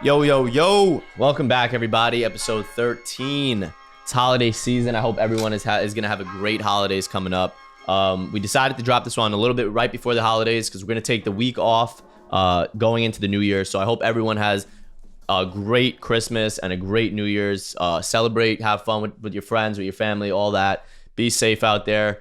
Yo, yo, yo. Welcome back, everybody. Episode 13. It's holiday season. I hope everyone is going to have a great holidays coming up. We decided to drop this one a little bit right before the holidays because we're going to take the week off going into the new year. So I hope everyone has a great Christmas and a great New Year's. Celebrate, have fun with your friends, with your family, all that. Be safe out there.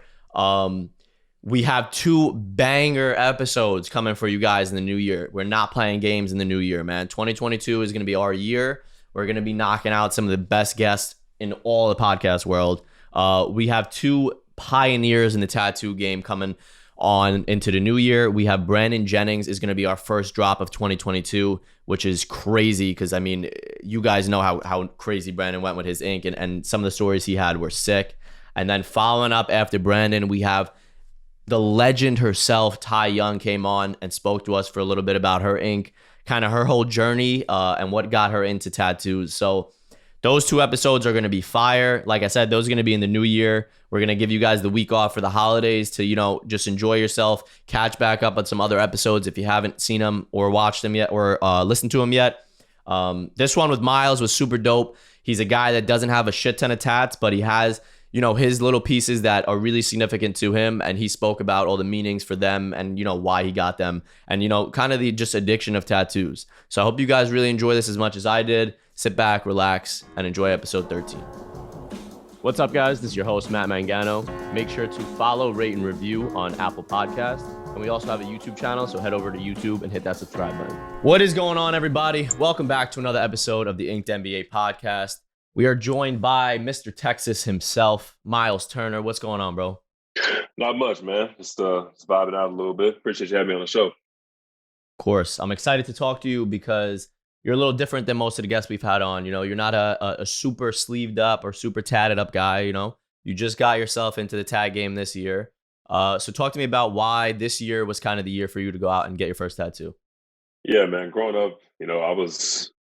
We have 2 banger episodes coming for you guys in the new year. We're not playing games in the new year, man. 2022 is going to be our year. We're going to be knocking out some of the best guests in all the podcast world. We have 2 pioneers in the tattoo game coming on into the new year. We have Brandon Jennings is going to be our first drop of 2022, which is crazy because, I mean, you guys know how crazy Brandon went with his ink, and some of the stories he had were sick. And then following up after Brandon, we have the legend herself, Ty Young, came on and spoke to us for a little bit about her ink, kind of her whole journey and what got her into tattoos. So those 2 episodes are going to be fire. Like I said, those are going to be in the new year. We're going to give you guys the week off for the holidays to, just enjoy yourself, catch back up on some other episodes if you haven't seen them or watched them yet or listened to them yet. This one with Myles was super dope. He's a guy that doesn't have a shit ton of tats, but he has his little pieces that are really significant to him. And he spoke about all the meanings for them and, why he got them and, kind of the just addiction of tattoos. So I hope you guys really enjoy this as much as I did. Sit back, relax, and enjoy episode 13. What's up, guys? This is your host, Matt Mangano. Make sure to follow, rate, and review on Apple Podcasts. And we also have a YouTube channel, so head over to YouTube and hit that subscribe button. What is going on, everybody? Welcome back to another episode of the Inked NBA podcast. We are joined by Mr. Texas himself, Myles Turner. What's going on, bro? Not much, man. Just vibing out a little bit. Appreciate you having me on the show. Of course. I'm excited to talk to you because you're a little different than most of the guests we've had on. You're not a super sleeved up or super tatted up guy. You just got yourself into the tag game this year. So talk to me about why this year was kind of the year for you to go out and get your first tattoo. Yeah, man. Growing up,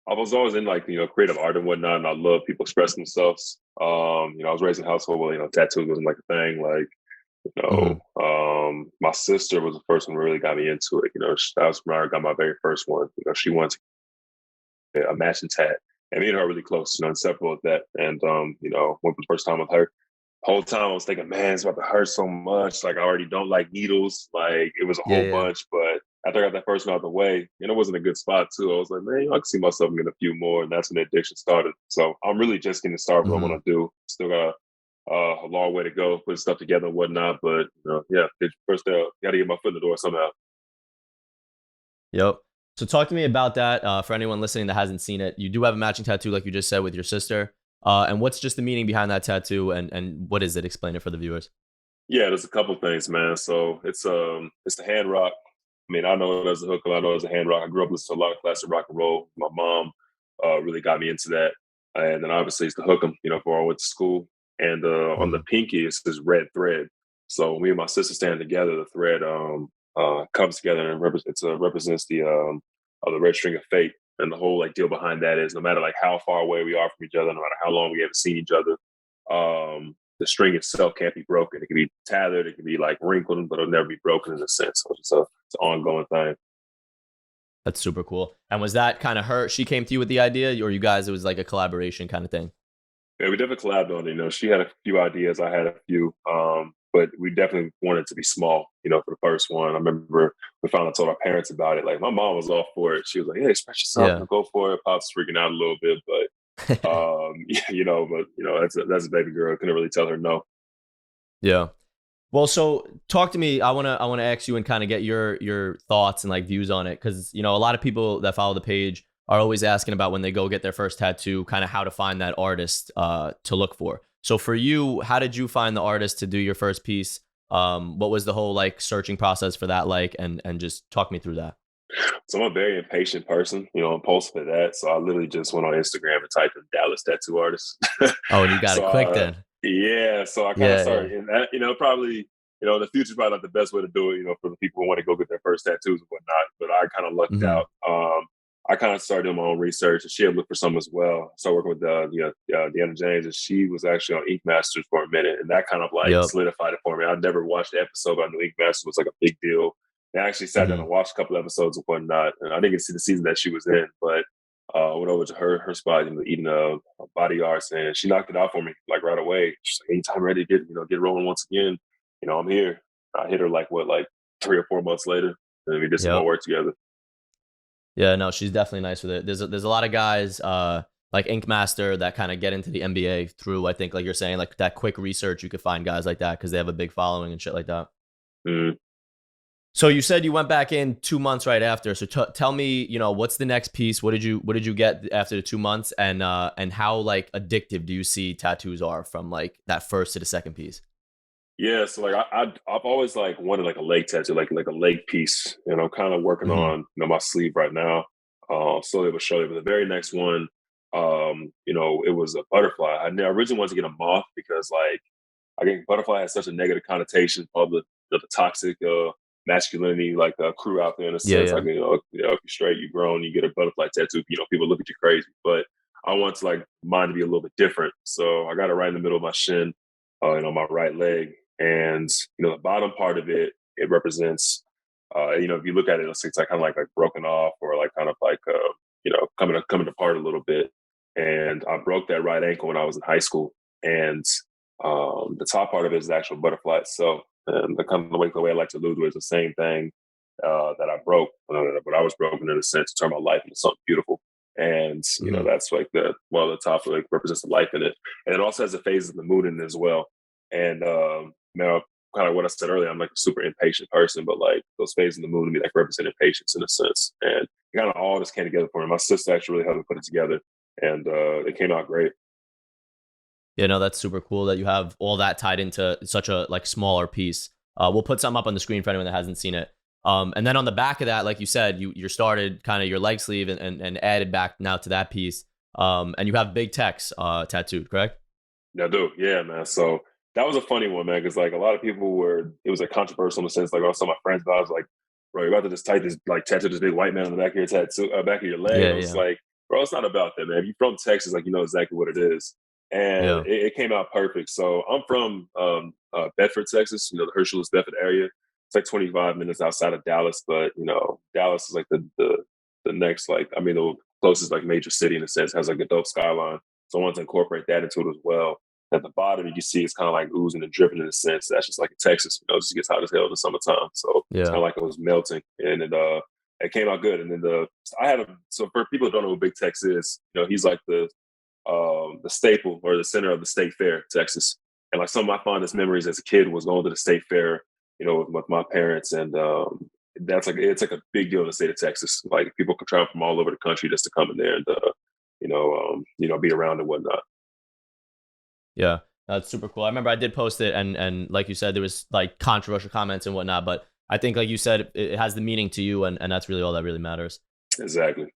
I was always in creative art and whatnot, and I love people expressing themselves. I was raised in a household where tattoos wasn't like a thing. My sister was the first one who really got me into it. That was when I got my very first one. She wanted a matching tat, and me and her are really close. Inseparable with that. And went for the first time with her. Whole time I was thinking, man, it's about to hurt so much. Like I already don't like needles. Like it was a whole bunch, but after I got that first one out of the way, it wasn't a good spot too. I was like, man, I can see myself getting a few more, and that's when the addiction started. So I'm really just getting started with what I want to do. Still got a long way to go, put stuff together and whatnot. But first got to get my foot in the door somehow. Yep. So talk to me about that. For anyone listening that hasn't seen it, you do have a matching tattoo, like you just said, with your sister. And what's just the meaning behind that tattoo, and what is it? Explain it for the viewers. Yeah, there's a couple things, man. So it's the hand rock. I mean, I know it as a hook, I know it as a hand rock. I grew up listening to a lot of classic rock and roll. My mom really got me into that. And then obviously it's the hook 'em, before I went to school. And on the pinky, it's this red thread. So when me and my sister stand together, the thread comes together and represents the red string of fate. And the whole deal behind that is no matter how far away we are from each other, no matter how long we haven't seen each other, the string itself can't be broken. It can be tethered, it can be wrinkled, but it'll never be broken in a sense. So it's an ongoing thing. That's super cool. And was that kind of her? She came to you with the idea, or you guys, it was like a collaboration kind of thing? Yeah, we definitely collabed on it. She had a few ideas, I had a few, but we definitely wanted it to be small, for the first one. I remember we finally told our parents about it. My mom was all for it. She was like, hey, express yourself, go for it. Pop's freaking out a little bit, but that's a baby girl. I couldn't really tell her no. Yeah. Well, so talk to me. I want to ask you and kind of get your thoughts and views on it. Cause a lot of people that follow the page are always asking about when they go get their first tattoo, kind of how to find that artist to look for. So for you, how did you find the artist to do your first piece? What was the whole searching process for that and just talk me through that. So I'm a very impatient person, impulsive at that. So I literally just went on Instagram and typed in Dallas tattoo artist. Oh, and you got it quick then. Yeah. So I kind of started in that, probably, in the future is probably not the best way to do it, for the people who want to go get their first tattoos and whatnot. But I kind of lucked out. I kind of started doing my own research, and she had looked for some as well. So working with Deanna James, and she was actually on Ink Masters for a minute, and that kind of solidified it for me. I'd never watched the episode, but I knew Ink Masters was a big deal. And I actually sat down and watched a couple episodes and whatnot, and I didn't get to see the season that she was in, but Went over to her spot, eating body arts, and she knocked it out for me like right away. She's like, "Anytime ready to get rolling once again, I'm here." I hit her like 3 or 4 months later, and we did some more Yep. work together. Yeah, no, she's definitely nice with it. There's a lot of guys like Ink Master that kind of get into the NBA through, I think, like you're saying, like that quick research. You could find guys like that because they have a big following and shit like that. Mm. So you said you went back in 2 months right after. So tell me, what's the next piece? What did you get after the 2 months, and how like addictive do you see tattoos are from like that first to the second piece? Yeah, so like I've always like wanted like a leg tattoo, like a leg piece, and I'm kind of working Hmm. on my sleeve right now, slowly but surely. But the very next one, it was a butterfly. I originally wanted to get a moth because like I think butterfly has such a negative connotation of the toxic masculinity like crew out there in a Yeah, sense. yeah. Like if you're straight, you're grown, you get a butterfly tattoo. People look at you crazy, but I want to like mine to be a little bit different. So I got it right in the middle of my shin, my right leg, and the bottom part of it represents. If you look at it, it's like kind of like broken off or like kind of like coming apart a little bit. And I broke that right ankle when I was in high school, and the top part of it is the actual butterfly itself. And the way I like to allude to it is the same thing that I broke, but I was broken in a sense to turn my life into something beautiful. And Hmm. that's like the top like represents the life in it, and it also has the phases of the moon in it as well. And now, kind of what I said earlier, I'm like a super impatient person, but like those phases of the moon to me like represent impatience in a sense. And kind of all this came together for me. My sister actually really helped me put it together, and it came out great. Yeah, no, that's super cool that you have all that tied into such a like smaller piece. We'll put some up on the screen for anyone that hasn't seen it. And then on the back of that, like you said, you started kind of your leg sleeve and added back now to that piece. And you have big text tattooed, correct? Yeah, I do. Yeah, man. So that was a funny one, man, because like a lot of people it was like controversial in the sense, like, oh, some of my friends, but I was like, bro, you're about to just type this, like, tattoo this big white man on the back of your tattoo, back of your leg. And Yeah, I was yeah, like, bro, it's not about that, man. If you're from Texas, like, you know exactly what it is. And yeah. it came out perfect. So I'm from Bedford, Texas, the Herschel's Bedford area. It's like 25 minutes outside of Dallas, but, Dallas is like the next, like, I mean, the closest, like, major city in a sense, has like a dope skyline. So I wanted to incorporate that into it as well. At the bottom, you can see it's kind of like oozing and dripping in a sense. That's just like in Texas, it just gets hot as hell in the summertime. So it's Yeah. kind of like it was melting, and it came out good. And then so for people who don't know who Big Tex is, he's like the staple or the center of the state fair, Texas. And like some of my fondest memories as a kid was going to the state fair, with my parents, and that's like it's like a big deal in the state of Texas. Like people could travel from all over the country just to come in there and be around and whatnot. Yeah, that's super cool. I remember I did post it, and like you said, there was like controversial comments and whatnot, but I think like you said, it has the meaning to you, and that's really all that really matters. Exactly.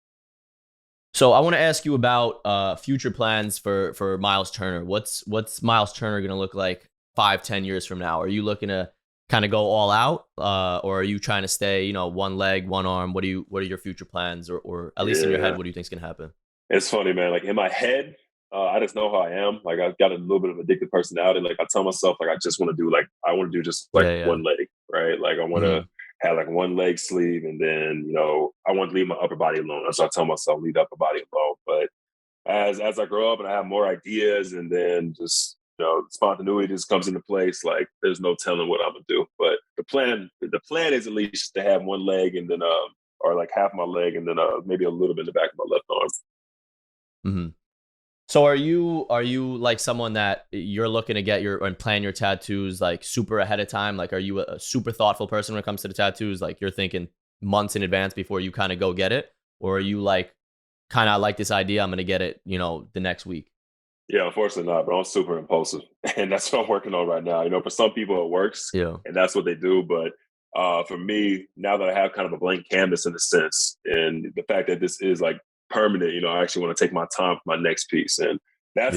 So I want to ask you about future plans for Myles Turner. What's Myles Turner gonna look like 5, 10 years from now? Are you looking to kind of go all out, or are you trying to stay, one leg, one arm? What are your future plans, or at least in your head, Yeah. what do you think's gonna happen? It's funny, man. Like in my head, I just know how I am. Like I've got a little bit of addictive personality. Like I tell myself, like I want to do just like Yeah, yeah. one leg, right? Like I want to Hmm. have like one leg sleeve, and then I want to leave my upper body alone. So I tell myself leave the upper body alone. But as I grow up and I have more ideas, and then just spontaneity just comes into place. Like there's no telling what I'm gonna do. But the plan is at least to have one leg, and then or like half my leg, and then maybe a little bit in the back of my left arm. Hmm. So are you like someone that you're looking to get your and plan your tattoos like super ahead of time? Like, are you a super thoughtful person when it comes to the tattoos? Like, you're thinking months in advance before you kind of go get it, or are you like kind of like this idea? I'm gonna get it, the next week. Yeah, unfortunately not, but I'm super impulsive. And that's what I'm working on right now. For some people it works Yeah, and that's what they do. But for me, now that I have kind of a blank canvas in a sense, and the fact that this is like permanent, I actually want to take my time for my next piece. And yeah,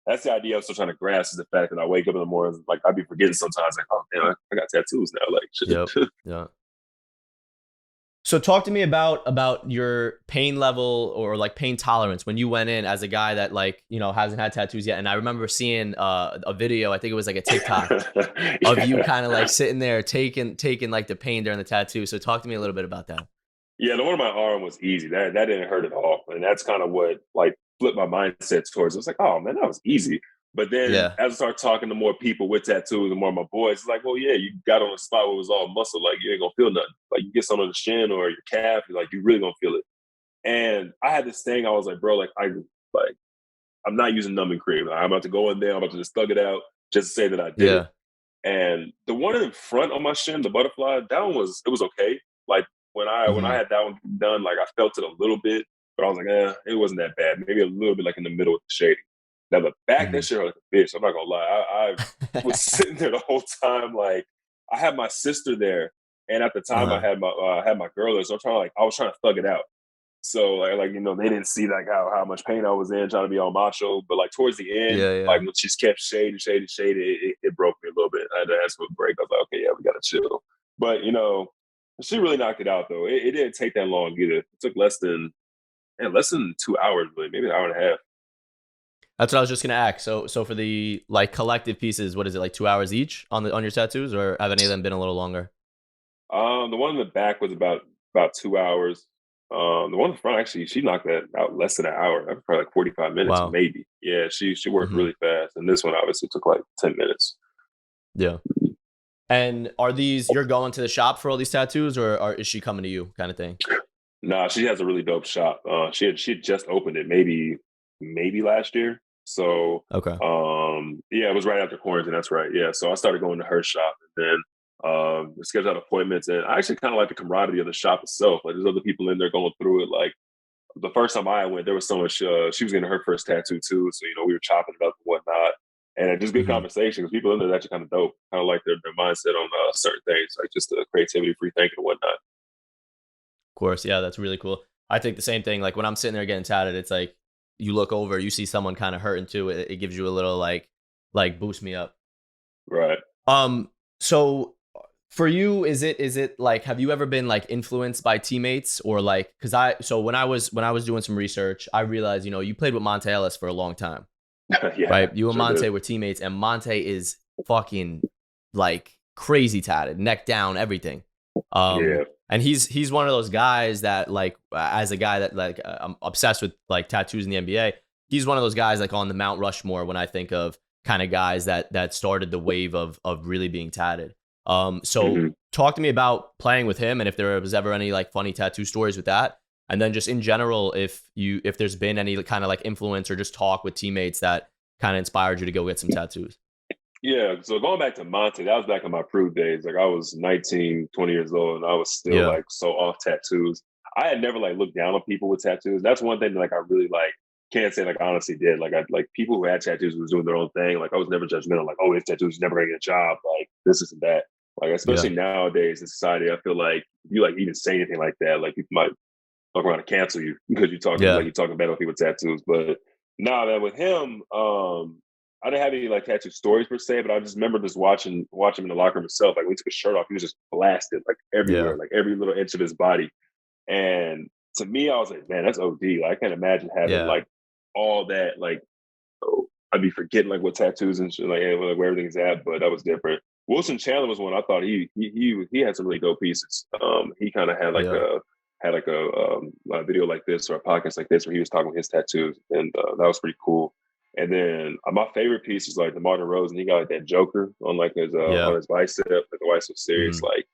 that's the idea I'm still trying to grasp, is the fact that I wake up in the morning, like I'd be forgetting sometimes, like, oh man, I got tattoos now. yep, Like yeah. So talk to me about your pain level or like pain tolerance when you went in as a guy that like hasn't had tattoos yet. And I remember seeing a video, I think it was like a TikTok of you yeah. kind of like sitting there taking like the pain during the tattoo. So talk to me a little bit about that. Yeah, the one on my arm was easy. That didn't hurt at all, and that's kind of what like flipped my mindset towards. It was like, oh man, that was easy. But then Yeah. as I started talking to more people with tattoos and more of my boys, it's like, well, yeah, you got on a spot where it was all muscle, like you ain't gonna feel nothing. Like you get something on the shin or your calf, you're like you really gonna feel it. And I had this thing, I was like, bro, like I'm not using numbing cream. I'm about to go in there, I'm about to just thug it out, just to say that I did it. Yeah. And the one in front on my shin, the butterfly, that one was okay. Like when I Hmm. had that one done, like I felt it a little bit, but I was like, it wasn't that bad. Maybe a little bit like in the middle with the shading. Now the back, that Hmm. shit hurt like a bitch. I'm not gonna lie. I was sitting there the whole time, like I had my sister there, and at the time Uh-huh. I had my girl there, so I was trying to thug it out. So like they didn't see like how much pain I was in trying to be all macho, but like towards the end, Yeah. like Yeah. when she's kept shading, it broke me a little bit. I had to ask for a break. I was like, okay, yeah, we gotta chill. But she really knocked it out though. It didn't take that long either. It took less than 2 hours, really, maybe an hour and a half. That's what I was just gonna ask. So for the like collective pieces, what is it, like 2 hours each on your tattoos, or have any of them been a little longer? The one in the back was about 2 hours. The one in the front actually, she knocked that out less than an hour. That was probably like 45 minutes, Wow. maybe. Yeah, she worked Hmm. really fast, and this one obviously took like 10 minutes. Yeah. And are these you're going to the shop for all these tattoos, or is she coming to you, kind of thing? Nah, she has a really dope shop. She had just opened it maybe last year. So Okay. yeah, it was right after quarantine. That's right. Yeah, so I started going to her shop, and then scheduled out appointments. And I actually kind of like the camaraderie of the shop itself. Like there's other people in there going through it. Like the first time I went, there was someone she was getting her first tattoo too. So we were chopping it up and whatnot. And just good Hmm. conversation because people in there are actually kind of dope. Kind of like their mindset on certain things, like just the creativity, free thinking, and whatnot. Course, yeah, that's really cool. I think the same thing. Like when I'm sitting there getting tatted, it's like you look over, you see someone kind of hurting too. It gives you a little like boost me up. Right. So for you, is it like have you ever been like influenced by teammates or like because I so when I was doing some research, I realized you played with Monte Ellis for a long time, Yeah, right? You and sure did. Monte were teammates, and Monte is fucking like crazy tatted, neck down, everything. Yeah. And he's one of those guys that like as a guy that like I'm obsessed with like tattoos in the NBA. He's one of those guys like on the Mount Rushmore when I think of kind of guys that started the wave of really being tatted. So Hmm. talk to me about playing with him and if there was ever any like funny tattoo stories with that. And then just in general, if there's been any kind of like influence or just talk with teammates that kind of inspired you to go get some tattoos. Yeah. So going back to Monte, that was back in my Peru days. Like I was 19, 20 years old, and I was still Yeah. like so off tattoos. I had never like looked down on people with tattoos. That's one thing that like I really like can't say like I honestly did. Like I like people who had tattoos was doing their own thing. Like I was never judgmental, like, oh, his tattoos never gonna get a job, like this isn't that. Like especially Yeah. nowadays in society, I feel like if you like even say anything like that, like people might fuck around to cancel you because Yeah. you're talking bad about people with tattoos. But nah, man, with him, I didn't have any like tattoo stories per se, but I just remember just watch him in the locker room himself. Like when he took his shirt off, he was just blasted like Yeah. everywhere, like every little inch of his body. And to me, I was like, man, that's OD. Like, I can't imagine having Yeah. like all that. Like, oh, I'd be forgetting like what tattoos and shit, like, where everything's at. But that was different. Wilson Chandler was one I thought he had some really dope pieces. He kind of Yeah. had like a video like this or a podcast like this where he was talking about his tattoos, and that was pretty cool. And then my favorite piece is like the Martin Rose, and he got like that Joker on Yeah. his bicep, like the why so serious. Mhm. Like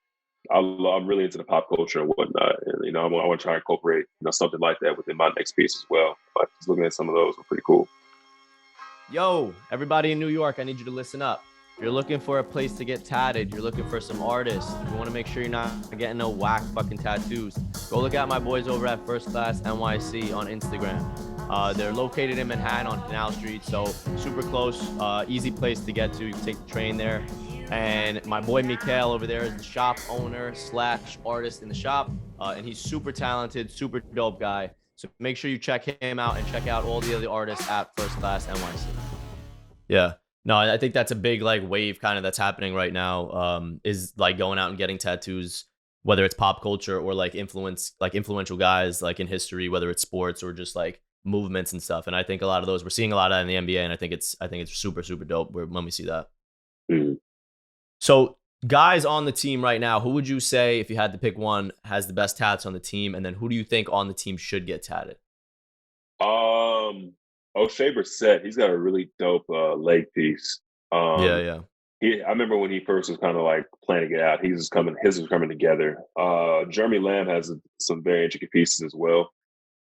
I'm really into the pop culture and whatnot, and I want to try and incorporate something like that within my next piece as well. But just looking at some of those were pretty cool. Yo, everybody in New York, I need you to listen up. If you're looking for a place to get tatted, you're looking for some artists, you want to make sure you're not getting no whack fucking tattoos, go look at my boys over at First Class NYC on Instagram. They're located in Manhattan on Canal Street, so super close, easy place to get to. You can take the train there. And my boy Mikael over there is the shop owner slash artist in the shop, and he's super talented, super dope guy. So make sure you check him out and check out all the other artists at First Class NYC. Yeah. No, I think that's a big like wave kind of that's happening right now. Is like going out and getting tattoos, whether it's pop culture or like influential guys like in history, whether it's sports or just like movements and stuff. And I think a lot of those we're seeing a lot of that in the NBA, and I think it's super super dope when we see that. Mhm. So Guys on the team right now, who would you say, if you had to pick one, has the best tats on the team? And then who do you think on the team should get tatted? Um, O'Shea Brissett, he's got a really dope leg piece. Yeah, Um, yeah, I remember when he first was kind of like planning it out. His was coming together. Jeremy Lamb has some very intricate pieces as well.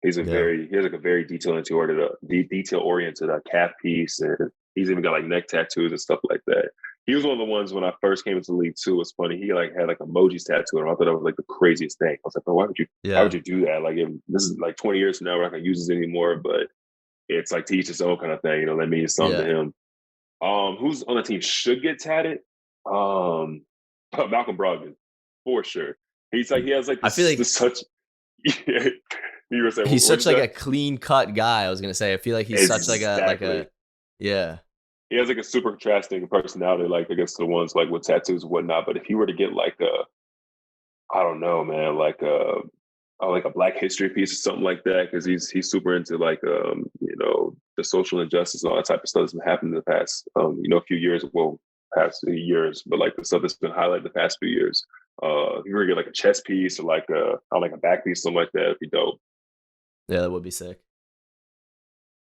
yeah, He has like a very detail oriented calf piece, and he's even got like neck tattoos and stuff like that. He was one of the ones when I first came into the league too. It's funny. He like had like emojis tattooed on him. I thought that was like the craziest thing. I was like, bro, why yeah, would you do that? Like, this is like 20 years from now, we're not gonna use this anymore. But it's like to each his own kind of thing. You know, that means something yeah. to him. Who's on the team should get tatted? Um, Malcolm Brogdon, for sure. He's like he has like I feel like this such. Yeah, you were saying he's what such is like that? a clean cut guy. I was gonna say. I feel like he's such Exactly. yeah, He has like a super contrasting personality, like against the ones like with tattoos and whatnot. But if he were to get like I don't know, man, like a Black History piece or something like that, because he's super into like the social injustice and all that type of stuff that's been happening in the past few years, well, past few years, but like the stuff that's been highlighted the past few years. If you were to get like a chest piece or like a back piece, something like that, it'd be dope. yeah. That would be sick.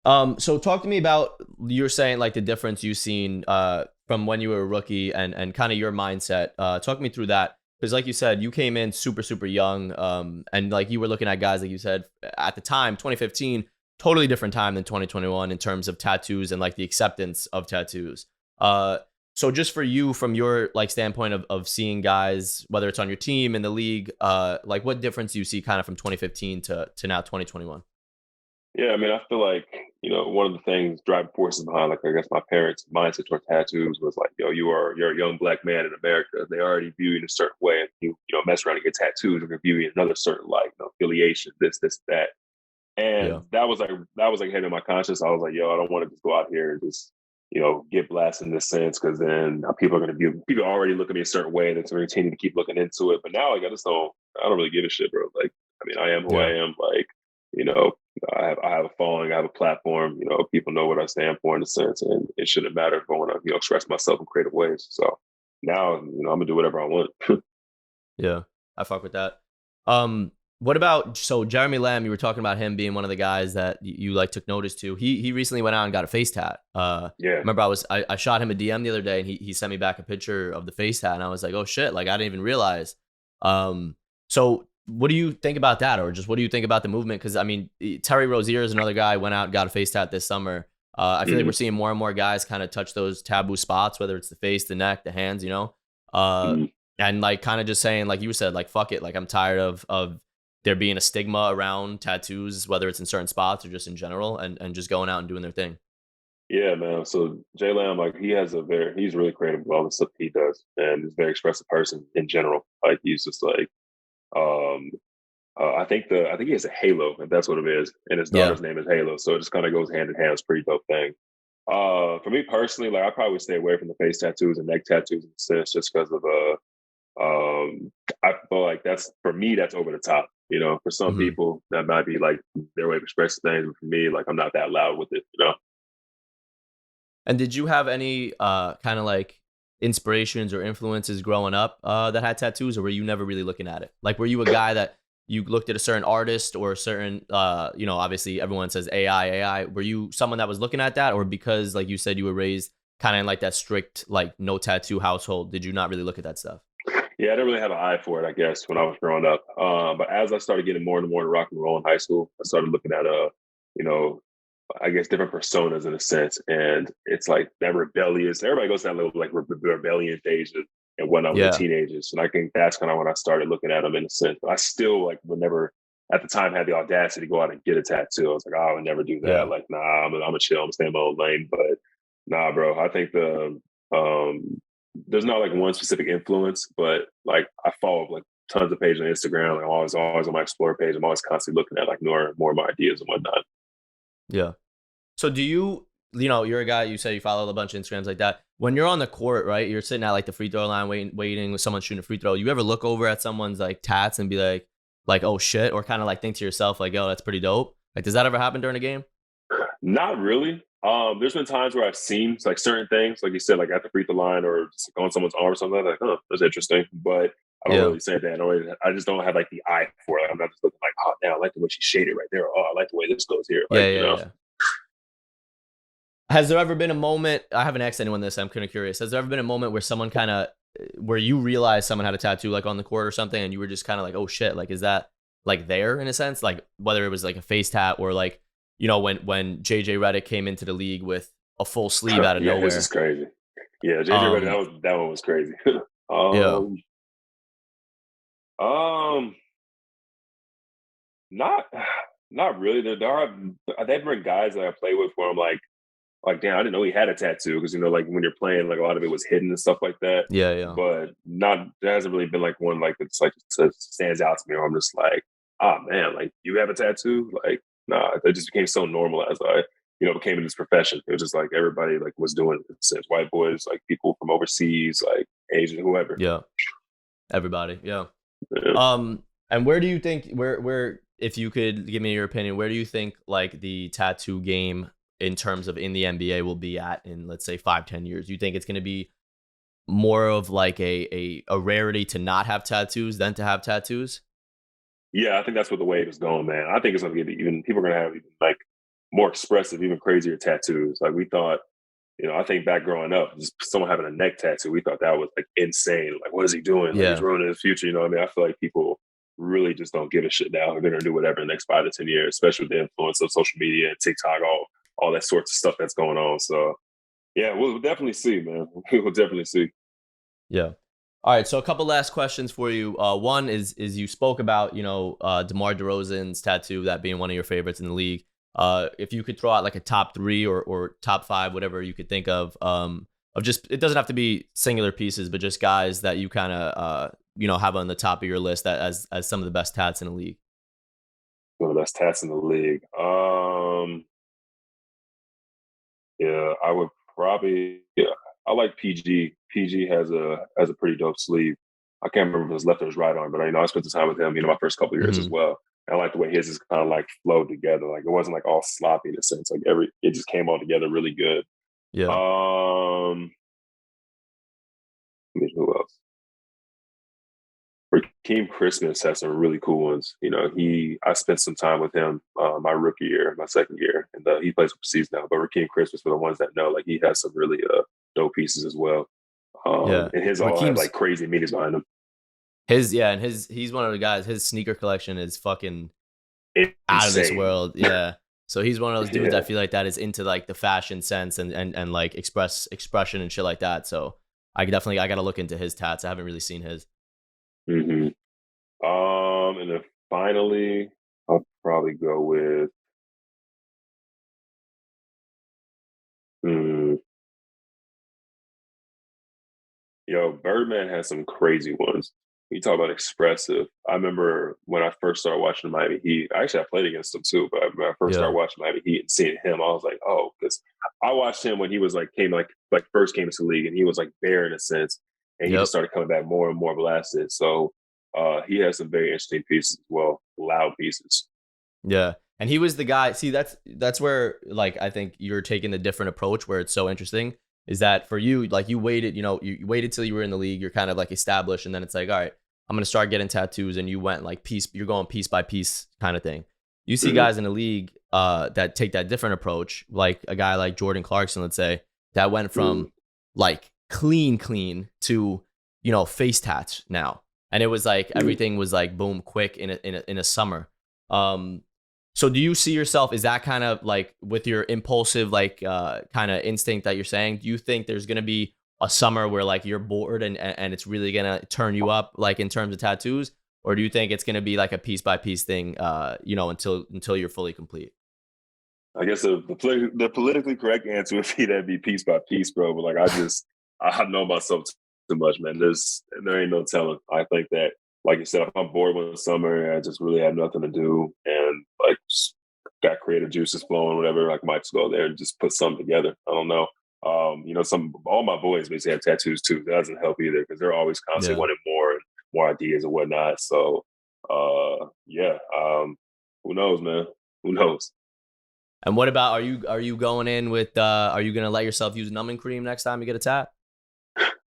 So talk to me about, you're saying like the difference you've seen from when you were a rookie and kind of your mindset. Talk me through that, because like you said, you came in super young, and like you were looking at guys, like you said at the time, 2015, totally different time than 2021 in terms of tattoos and like the acceptance of tattoos. So just for you, from your like standpoint of seeing guys, whether it's on your team in the league, like what difference do you see kind of from 2015 to now 2021? Yeah, I mean, I feel like, one of the things driving forces behind, like, I guess my parents' mindset toward tattoos was like, yo, you're a young Black man in America. They already view you in a certain way. And you mess around and get tattoos, they're gonna view you in another certain light, affiliation, this, that. Yeah, And that was like hitting my conscience. I was like, yo, I don't want to just go out here and just, get blasted in this sense, because then people are gonna view people already look at me a certain way, and it's gonna continue to keep looking into it. But now, like, I don't really give a shit, bro. Like, I mean, I am who I yeah. am. Like, you know, I have a following, I have a platform. People know what I stand for in a sense, and it shouldn't matter if I want to, express myself in creative ways. So now, I'm gonna do whatever I want. Yeah, I fuck with that. What about, so Jeremy Lamb? You were talking about him being one of the guys that you like took notice to. He recently went out and got a face tat. Yeah. Remember I shot him a DM the other day, and he sent me back a picture of the face tat, and I was like, oh shit, like I didn't even realize. So what do you think about that, or just what do you think about the movement? Because I mean, Terry Rozier is another guy, went out and got a face tat this summer. I feel like we're Mhm. seeing more and more guys kind of touch those taboo spots, whether it's the face, the neck, the hands, Uh, Mhm. and like kind of just saying, like you said, like fuck it, like I'm tired of there being a stigma around tattoos, whether it's in certain spots or just in general, and just going out and doing their thing. Yeah, man. So Jay Lamb, like, he's really creative with all the stuff he does, and he's a very expressive person in general. Like, he's just like, um, I think he has a Halo, and that's what it is. And his Yeah, daughter's name is Halo, so it just kind of goes hand in hand. It's a pretty dope thing. For me personally, like, I probably stay away from the face tattoos and neck tattoos in a sense, just because of I feel like that's, for me, that's over the top. For some hmm. people that might be like their way of expressing things, but for me, like, I'm not that loud with it. And did you have any kind of like inspirations or influences growing up that had tattoos, or were you never really looking at it? Like, were you a guy that you looked at a certain artist or a certain, obviously everyone says AI. Were you someone that was looking at that, or because like you said you were raised kind of in like that strict like no tattoo household, did you not really look at that stuff? Yeah, I didn't really have an eye for it, I guess, when I was growing up. But as I started getting more and more into rock and roll in high school, I started looking at you know, I guess different personas in a sense, and it's like that rebellious. Everybody goes to that little like rebellion phase and whatnot when they're Yeah, teenagers, and I think that's kind of when I started looking at them in a sense. But I still like would never at the time had the audacity to go out and get a tattoo. I was like, oh, I would never do that. yeah, Like, nah, I'm a chill. I'm staying in my own lane. But nah, bro, I think um there's not like one specific influence, but like I follow like tons of pages on Instagram. Like, always on my explore page. I'm always constantly looking at like more of my ideas and whatnot. yeah. So do you, you're a guy, you say you follow a bunch of Instagrams like that. When you're on the court, right, you're sitting at like the free throw line waiting with someone shooting a free throw. You ever look over at someone's like tats and be like, oh shit, or kind of like think to yourself like, yo, that's pretty dope. Like, does that ever happen during a game? Not really. There's been times where I've seen like certain things, like you said, like at the free throw line or just like, on someone's arm or something. Like, oh, that's interesting. But I don't Yeah. really say that. I just don't have like the eye for it. I'm not just looking like, oh, damn, I like the way she shaded right there. Oh, I like the way this goes here. Yeah, Like, yeah, yeah. Has there ever been a moment? I haven't asked anyone this. I'm kind of curious. Has there ever been a moment where someone kind of, where you realized someone had a tattoo like on the court or something, and you were just kind of like, oh shit, like is that like there in a sense, like whether it was like a face tat or like when JJ Redick came into the league with a full sleeve out of yeah, this is nowhere. crazy. Yeah, JJ Redick, Um, that one was crazy. yeah, um, um, not not really. They've been guys that I play with where I'm like, damn, I didn't know he had a tattoo because like when you're playing, like a lot of it was hidden and stuff like that. yeah, yeah, But not there hasn't really been like one like that's like stands out to me. Where I'm just like, ah, man, like you have a tattoo? Like, nah, it just became so normal as I became in this profession. It was just like everybody like was doing it since white boys, like people from overseas, like Asian, whoever. yeah. Everybody, yeah. Yeah. And where do you think where if you could give me your opinion, where do you think like the tattoo game in terms of in the NBA will be at in let's say 5-10 years? Do you think it's going to be more of like a rarity to not have tattoos than to have tattoos? Yeah, I think that's what the wave is going, man. I think it's gonna get even people are gonna have even like more expressive, even crazier tattoos. Like we thought, I think back growing up, just someone having a neck tattoo, we thought that was like insane. Like, what is he doing? Like he's Yeah. ruining his future. You know what I mean? I feel like people really just don't give a shit now. They're gonna do whatever in the next 5 to 10 years, especially with the influence of social media and TikTok, all that sorts of stuff that's going on. So yeah, we'll definitely see, man. We'll definitely see. Yeah. All right, so a couple last questions for you. One is you spoke about DeMar DeRozan's tattoo, that being one of your favorites in the league. If you could throw out like a top three or top five, whatever you could think of just, it doesn't have to be singular pieces, but just guys that you kind of have on the top of your list that as some of the best tats in the league. One of the best tats in the league. Yeah, I would probably. Yeah, I like PG. PG has a pretty dope sleeve. I can't remember if it was left or his right arm, but I spent the time with him. My first couple of years as Hmm. well. And I like the way his is kind of like flowed together. Like it wasn't like all sloppy in a sense. Like it just came all together really good. Yeah. I mean, who else? Raheem Christmas has some really cool ones. I spent some time with him my rookie year, my second year, and he plays overseas now. But Raheem Christmas, for the ones that know, like he has some really dope pieces as well. Yeah. And his all have Raheem's like crazy meanings behind them. he's one of the guys. His sneaker collection is fucking out of this Insane. world. Yeah. So he's one of those dudes I Yeah. feel like that is into like the fashion sense and like expression and shit like that. So I gotta look into his tats. I haven't really seen his. hmm and then finally, I'll probably go with. Hmm, Yo, Birdman has some crazy ones. You talk about expressive. I remember when I first started watching Miami Heat. Actually, I played against him too. But when I first Yeah. started watching Miami Heat and seeing him, I was like, oh, because I watched him when he was like first came into the league, and he was like bare in a sense, and he just Yep. started coming back more and more blasted. So he has some very interesting pieces as well, loud pieces. Yeah. And he was the guy. See, that's where like I think you're taking a different approach where it's so interesting is that for you, like you waited, you waited till you were in the league, you're kind of like established, and then it's like, all right, I'm gonna start getting tattoos, and you went like you're going piece by piece kind of thing. You see hmm guys in the league that take that different approach, like a guy like Jordan Clarkson, let's say, that went hmm from like clean to face tats now, and it was like everything was like boom quick in a summer. Um, so do you see yourself, is that kind of like with your impulsive, like kind of instinct that you're saying, do you think there's going to be a summer where like you're bored and it's really going to turn you up like in terms of tattoos? Or do you think it's going to be like a piece by piece thing, until you're fully complete? I guess the politically correct answer would be that'd be piece by piece, bro. But like I know myself too much, man. There ain't no telling. I think that, like you said, if I'm bored one summer and I just really have nothing to do and like got creative juices flowing, whatever, like might just go there and just put something together. I don't know. Some all my boys basically have tattoos too. That doesn't help either because they're always constantly Yeah. wanting more and more ideas and whatnot. So yeah. Who knows, man? Who knows? And what about, are you going in with are you gonna let yourself use numbing cream next time you get a tat?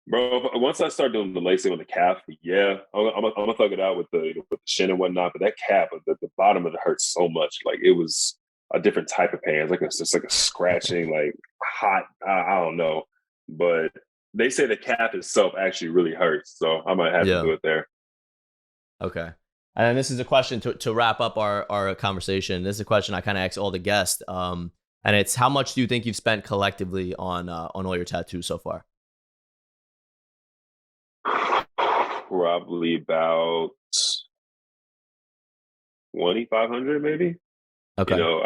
Bro, once I start doing the lacing on the calf, yeah, I'm gonna thug it out with the shin and whatnot. But that calf, the bottom of it hurts so much. Like it was a different type of pain. It's like it's like a scratching, like hot. I don't know, but they say the calf itself actually really hurts. So I might have to Yeah. do it there. Okay. And then this is a question to wrap up our conversation. This is a question I kind of ask all the guests. And it's, how much do you think you've spent collectively on all your tattoos so far? Probably about 2,500, maybe. You Okay. know,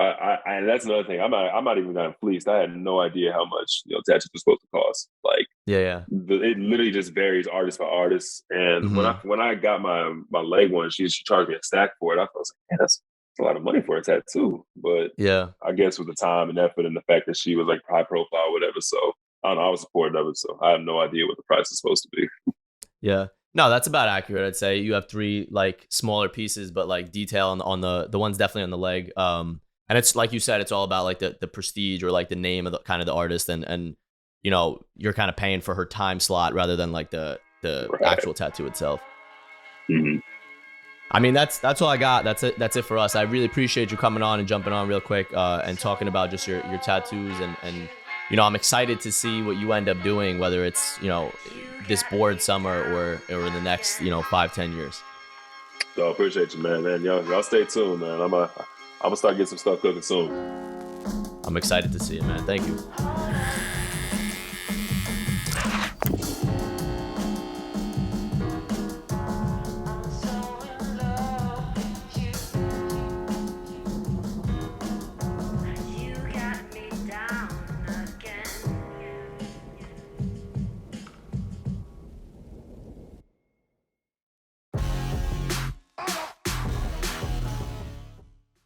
and that's another thing. I'm not even gotten fleeced. I had no idea how much tattoos were supposed to cost. Like Yeah, yeah. it literally just varies artist by artist. And when I Mm-hmm. when I got my leg one, she charged me a stack for it. I was like, man, that's a lot of money for a tattoo. But Yeah. I guess with the time and effort and the fact that she was like high profile, or whatever. So I don't know. I was supportive of it. So I have no idea what the price is supposed to be. Yeah. No, that's about accurate. I'd say you have three like smaller pieces, but like detail on the ones definitely on the leg. And it's like you said, it's all about like the prestige or like the name of the kind of the artist, and you're kind of paying for her time slot rather than like the Right. actual tattoo itself. Mm-hmm. I mean, that's all I got. That's it. That's it for us. I really appreciate you coming on and jumping on real quick and talking about just your tattoos and I'm excited to see what you end up doing, whether it's this board summer or in the next 5-10 years. So I appreciate you, man. Y'all stay tuned, man. I'm gonna start getting some stuff cooking soon. I'm excited to see it, man. Thank you.